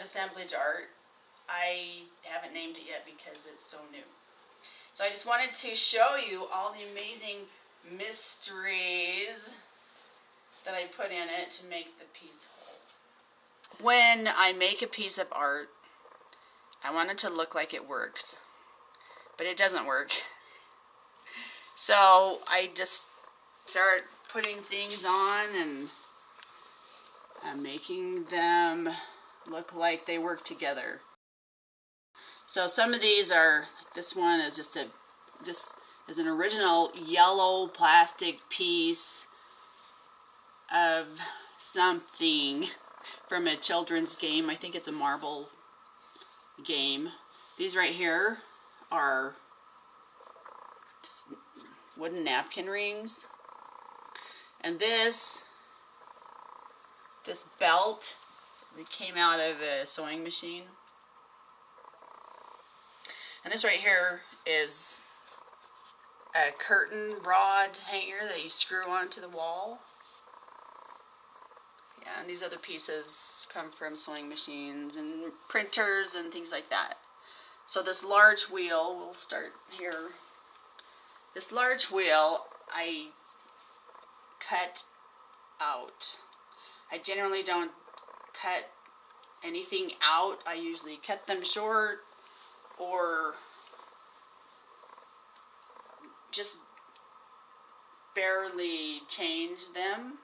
assemblage art. I haven't named it yet because it's so new. So I just wanted to show you all the amazing mysteries that I put in it to make the piece whole. When I make a piece of art, I want it to look like it works, but it doesn't work. So I just start putting things on and making them look like they work together. So some of these are, like this one is just this is an original yellow plastic piece of something from a children's game. I think it's a marble game. These right here are just wooden napkin rings. And this belt that came out of a sewing machine. And this right here is a curtain rod hanger that you screw onto the wall. Yeah, and these other pieces come from sewing machines and printers and things like that. So this large wheel, we'll start here. This large wheel I cut out. I generally don't cut anything out. I usually cut them short or just barely change them.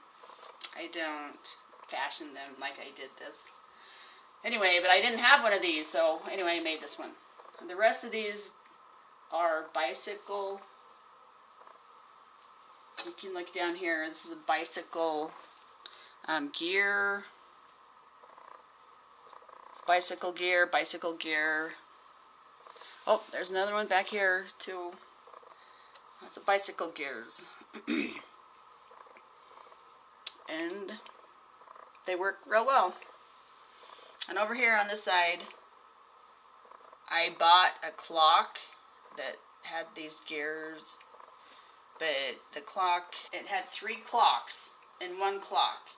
I don't fashion them like I did this. Anyway, but I didn't have one of these, so anyway, I made this one. And the rest of these are bicycle. You can look down here. This is a bicycle gear. It's bicycle gear. Oh, there's another one back here too. That's a bicycle gears. And they work real well. And over here on this side, I bought a clock that had these gears. But the clock, it had 3 clocks in one clock,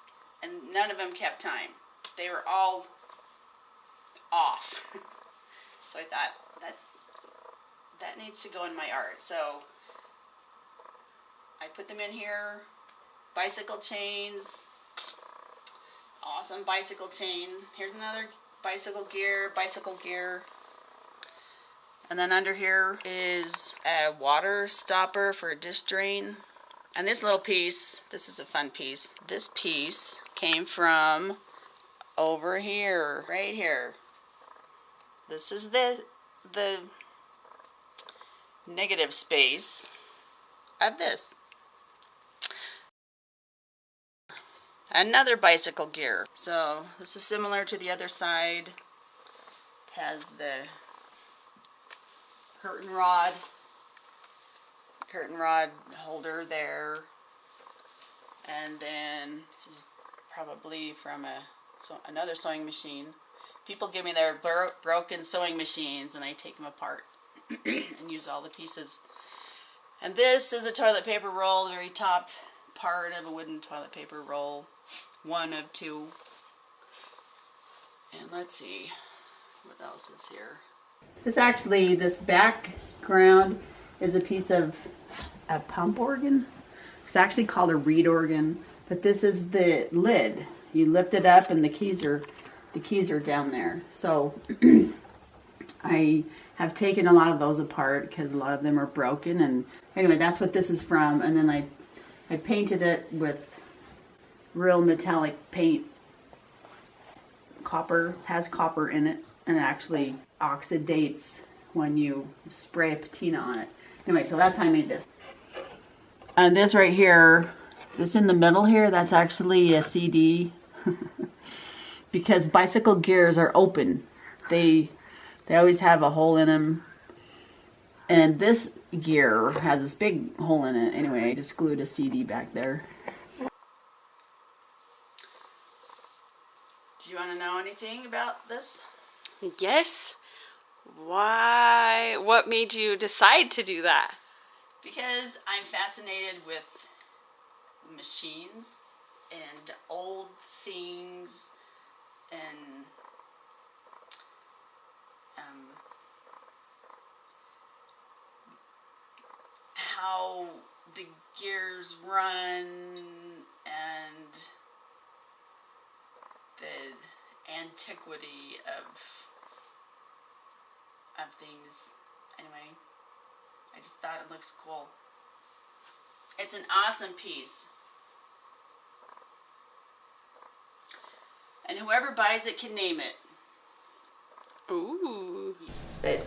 and none of them kept time. They were all off. So I thought that needs to go in my art. So I put them in here. Bicycle chains. Awesome bicycle chain. Here's another bicycle gear. And then under here is a water stopper for a dish drain. And this little piece, this is a fun piece. This piece came from over here, right here. This is the negative space of this. Another bicycle gear. So this is similar to the other side. It has the curtain rod holder there, and then this is probably from another sewing machine. People give me their broken sewing machines and I take them apart and use all the pieces. And this is a toilet paper roll, the very top part of a wooden toilet paper roll, one of 2. And let's see what else is here. This background is a piece of a pump organ. It's actually called a reed organ, but this is the lid. You lift it up and the keys are down there. So I have taken a lot of those apart because a lot of them are broken. And anyway, that's what this is from. And then I painted it with real metallic paint. Has copper in it, and it actually oxidates when you spray a patina on it. Anyway, so that's how I made this. And this right here, this in the middle here, that's actually a CD. Because bicycle gears are open. They always have a hole in them. And this gear has this big hole in it. Anyway, I just glued a CD back there. Do you want to know anything about this? Yes. Why? What made you decide to do that? Because I'm fascinated with machines and old things and how the gears run and the antiquity of things. Anyway, I just thought it looks cool. It's an awesome piece. And whoever buys it can name it. Ooh. But